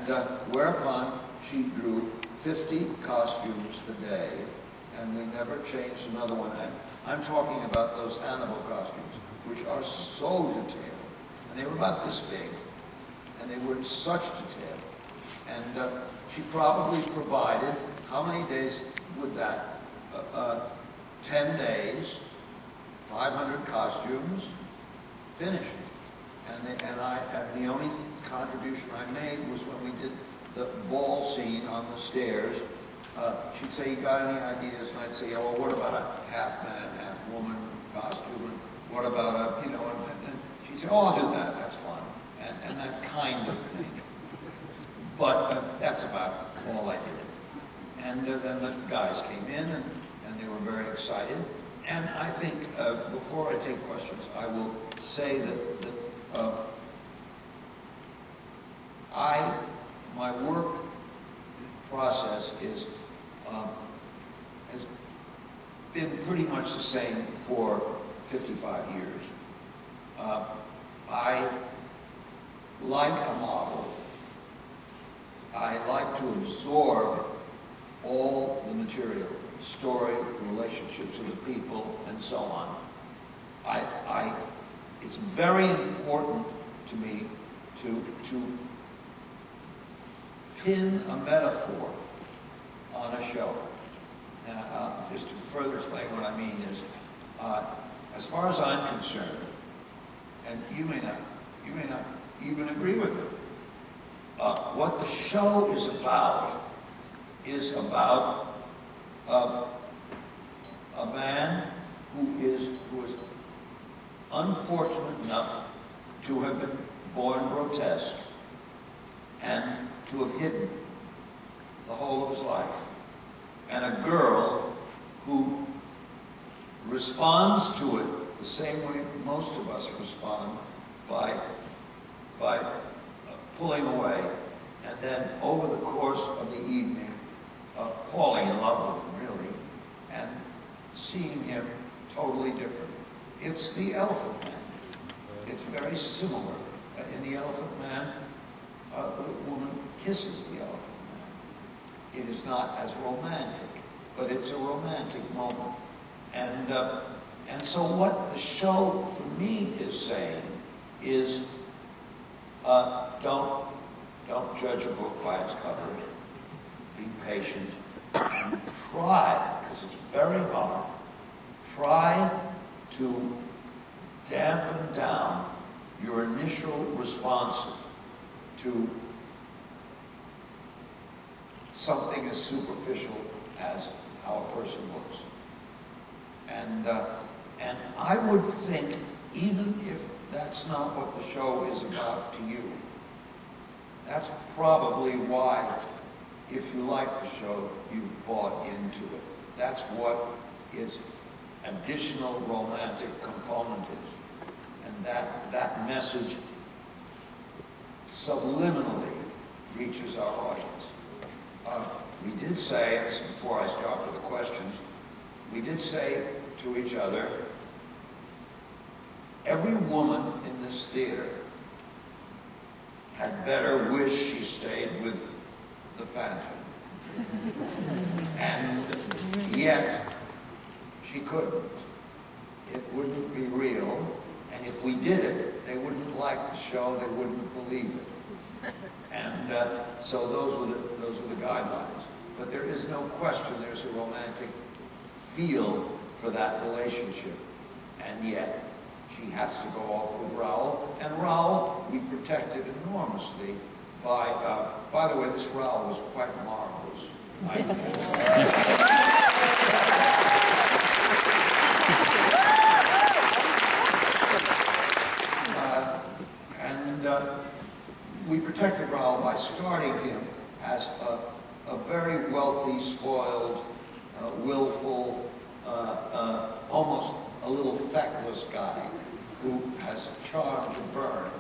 whereupon she drew 50 costumes a day, and we never changed another one. And I'm talking about those animal costumes, which are so detailed. And they were about this big, and they were in such detail. And she probably provided, how many days would that? 10 days, 500 costumes, finished. And the only contribution I made was when we did the ball scene on the stairs. She'd say, "You got any ideas?" And I'd say, "Oh, well, what about a half man, half woman costume? And what about a, you know?" And she'd say, "Oh, I'll do that. That's fun," and that kind of thing. But that's about all I did. And then the guys came in, and they were very excited. And I think before I take questions, I will say that my work process has been pretty much the same for 55 years. I like a model. I like to absorb all the material, story, relationships with the people, and so on. It's very important to me to pin a metaphor on a show. Now, just to further explain what I mean is, as far as I'm concerned, and you may not even agree with me, what the show is about a man who is unfortunate enough to have been born grotesque and to have hidden the whole of his life, and a girl who responds to it the same way most of us respond, by pulling away, and then over the course of the evening falling in love with him, really, and seeing him totally different. It's the Elephant Man. It's very similar. In the Elephant Man, the woman kisses the Elephant Man. It is not as romantic, but it's a romantic moment. And so what the show for me is saying is, don't judge a book by its cover. Be patient and try, because it's very hard, try to dampen down your initial response to something as superficial as how a person looks. And I would think, even if that's not what the show is about to you, that's probably why, if you like the show, you've bought into it. That's what its additional romantic component is. And that message subliminally reaches our audience. We did say, before I start with the questions, we did say to each other, every woman in this theater had better wish she stayed with the Phantom. And yet, she couldn't. It wouldn't be real. And if we did it, they wouldn't like the show, they wouldn't believe it. And so those were the guidelines. But there is no question there's a romantic feel for that relationship. And yet, she has to go off with Raoul. And Raoul, we protected enormously by the way, this Raoul was quite marvelous, I think. We protected Raoul by starting him as a very wealthy, spoiled, willful, almost a little feckless guy who has charm to burn,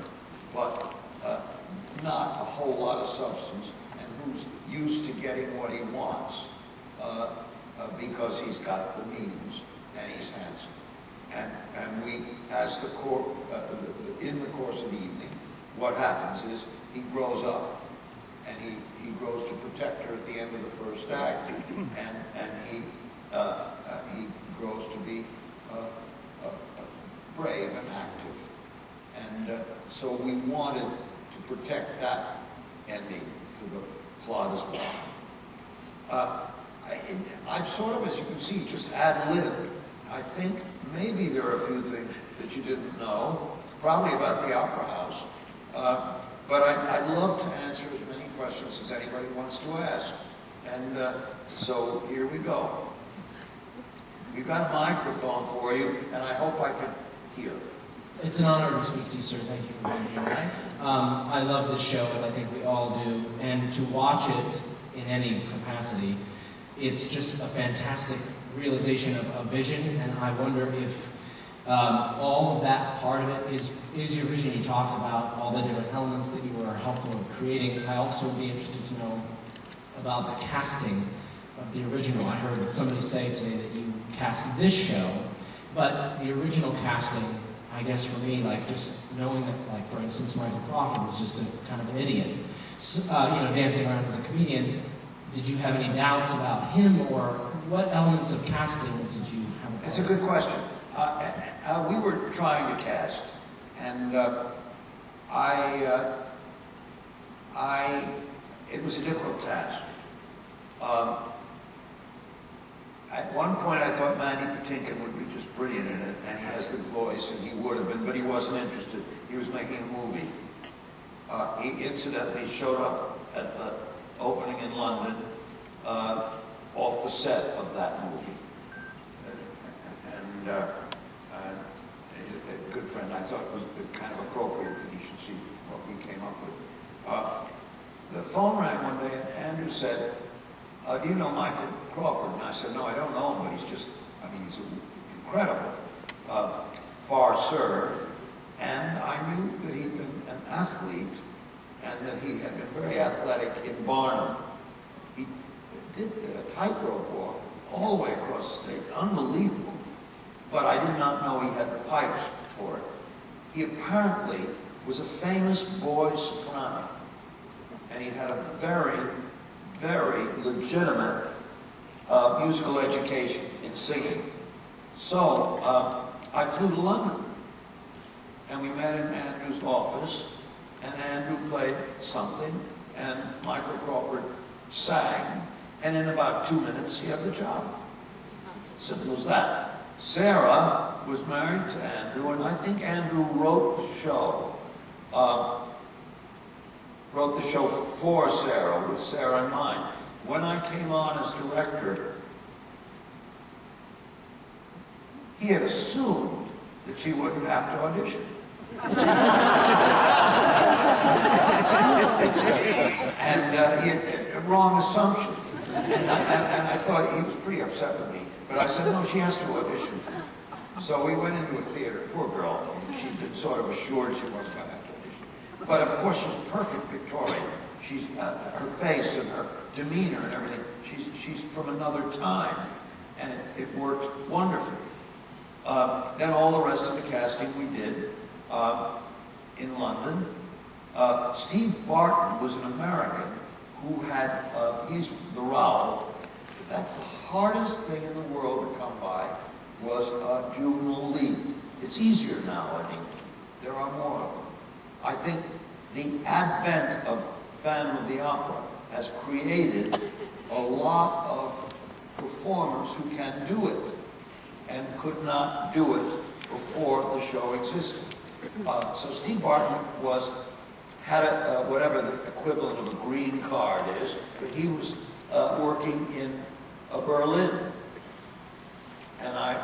but not a whole lot of substance, and who's used to getting what he wants because he's got the means and he's handsome. And we, as in the course of the evening, what happens is he grows up and he grows to protect her at the end of the first act, and he grows to be brave and active. And so we wanted to protect that ending to the plot as well. I've sort of, as you can see, just ad-libbed. I think maybe there are a few things that you didn't know, probably about the Opera House. But I'd love to answer as many questions as anybody wants to ask. And so here we go. We've got a microphone for you, and I hope I can hear. It's an honor to speak to you, sir. Thank you for being here. I love this show, as I think we all do, and to watch it in any capacity, it's just a fantastic realization of vision, and I wonder if all of that part of it is your vision. You talked about all the different elements that you were helpful of creating. I also would be interested to know about the casting of the original. I heard somebody say today that you cast this show, but the original casting, I guess for me, like just knowing that, like for instance, Michael Crawford was just a kind of an idiot, so, you know, dancing around as a comedian. Did you have any doubts about him, or what elements of casting did you have? It's a good question. We were trying to cast, and it was a difficult task. At one point I thought Mandy Patinkin would be just brilliant in it, and he has the voice, and he would have been, but he wasn't interested. He was making a movie. He incidentally showed up at the opening in London off the set of that movie. And he's a good friend. I thought it was kind of appropriate that he should see what we came up with. The phone rang one day, and Andrew said, do you know Michael Crawford? And I said, no, I don't know him, but he's just, I mean, he's incredible. Far served. And I knew that he'd been an athlete, and that he had been very athletic in Barnum. He did a tightrope walk all the way across the stage, unbelievable. But I did not know he had the pipes for it. He apparently was a famous boy soprano, and he had a very, very legitimate musical education in singing. So I flew to London, and we met in Andrew's office, and Andrew played something, and Michael Crawford sang, and in about 2 minutes he had the job. Simple as that. Sarah was married to Andrew, and I think Andrew wrote the show. Wrote the show for Sarah, with Sarah in mind. When I came on as director, he had assumed that she wouldn't have to audition. And he had a wrong assumption. And I thought he was pretty upset with me. But I said, no, she has to audition for me. So we went into a theater. Poor girl. She'd been sort of assured she wasn't going to have to audition. But of course, she's perfect Victorian. She's her face and her demeanor and everything. She's from another time, and it worked wonderfully. Then all the rest of the casting we did in London. Steve Barton was an American who had, he's the Ralph. That's the hardest thing in the world to come by, was a juvenile lead. It's easier now in England. There are more of them. I think the advent of Phantom of the Opera has created a lot of performers who can do it and could not do it before the show existed. So Steve Barton had whatever the equivalent of a green card is, but he was working in Berlin. And I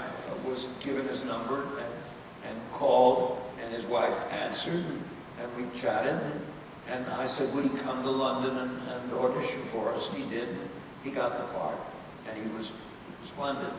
was given his number and called, and his wife answered, and we chatted, and I said, would he come to London and audition for us? And he did. He got the part, and he was splendid.